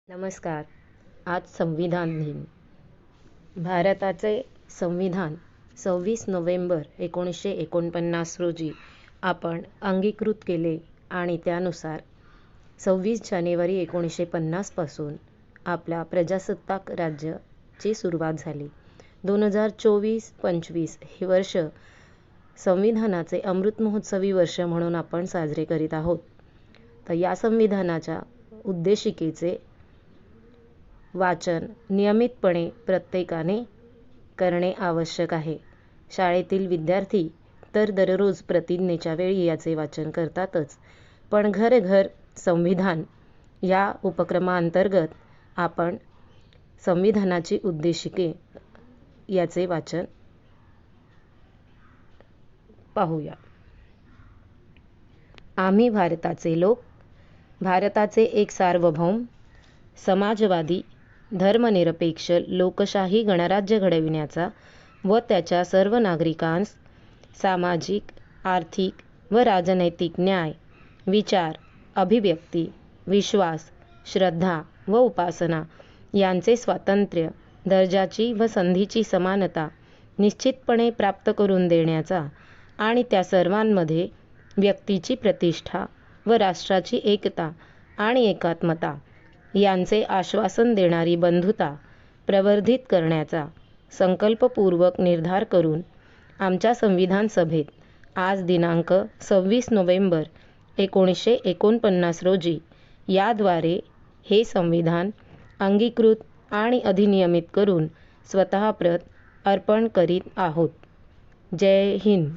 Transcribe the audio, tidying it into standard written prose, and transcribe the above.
नमस्कार. आज संविधान दिन. भारताचे संविधान 26 नोव्हेंबर 1949 रोजी आपण अंगीकृत केले आणि त्यानुसार 26 जानेवारी 1950 पासून आपल्या प्रजासत्ताक राज्याची सुरुवात झाली. 2024-25 हे वर्ष संविधानाचे अमृत महोत्सवी वर्ष म्हणून आपण साजरे करीत आहोत. तर या संविधानाच्या उद्देशिकेचे वाचन नियमितपणे प्रत्येकाने करणे आवश्यक आहे. शाळेतील विद्यार्थी तर दररोज प्रतिज्ञेच्या वेळी याचे वाचन करतातच, पण घर घर संविधान या उपक्रमाअंतर्गत आपण संविधानाची उद्देशिके याचे वाचन पाहूया. आम्ही भारताचे लोक, भारताचे एक सार्वभौम, समाजवादी, धर्मनिरपेक्ष लोकशाही गणराज्य घडविण्याचा व त्याच्या सर्व नागरिकांस सामाजिक, आर्थिक व राजनैतिक न्याय, विचार, अभिव्यक्ती, विश्वास, श्रद्धा व उपासना यांचे स्वातंत्र्य, दर्जाची व संधीची समानता निश्चितपणे प्राप्त करून देण्याचा आणि त्या सर्वांमध्ये व्यक्तीची प्रतिष्ठा व राष्ट्राची एकता आणि एकात्मता यांचे आश्वासन देणारी बंधुता प्रवर्धित करण्याचा संकल्पपूर्वक निर्धार करून आमच्या संविधान सभेत आज दिनांक 26 नोव्हेंबर 1949 रोजी याद्वारे हे संविधान अंगीकृत आणि अधिनियमित करून स्वतःप्रत अर्पण करीत आहोत. जय हिंद.